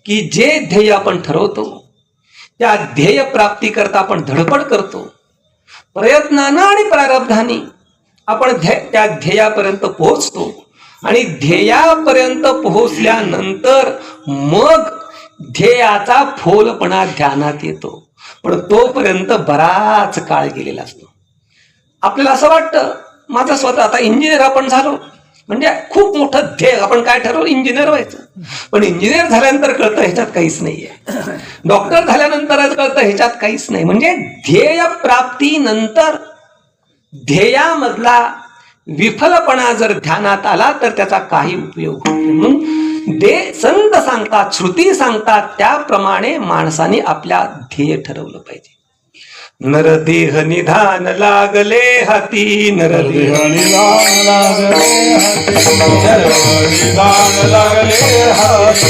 की जे ध्येय आपण ठरवतो त्या ध्येय प्राप्ती करता आपण धडपड करतो, प्रयत्नानं आणि प्रारब्धाने आपण त्या ध्येयापर्यंत पोहोचतो आणि ध्येयापर्यंत पोहोचल्यानंतर मग ध्येयाचा फोलपणा ध्येयात येतो, पण तोपर्यंत बराच काळ गेलेला असतो. आपल्याला असं वाटतं माझं स्वतः आता इंजिनियर आपण झालो म्हणजे खूप मोठं ध्येय, आपण काय ठरवलं इंजिनियर व्हायचं, पण इंजिनियर झाल्यानंतर कळतं ह्याच्यात काहीच नाहीये, डॉक्टर झाल्यानंतरच कळतं ह्याच्यात काहीच नाही. म्हणजे ध्येय प्राप्तीनंतर ध्येयामधला विफलपणा जर ध्यानात आला तर त्याचा काही उपयोग होत नाही. म्हणून संत सांगतात, श्रुती सांगतात त्याप्रमाणे माणसाने आपल्या ध्येय ठरवलं पाहिजे. नरदेह निधान लागले हाती, नरदेह निधान लागले हाती.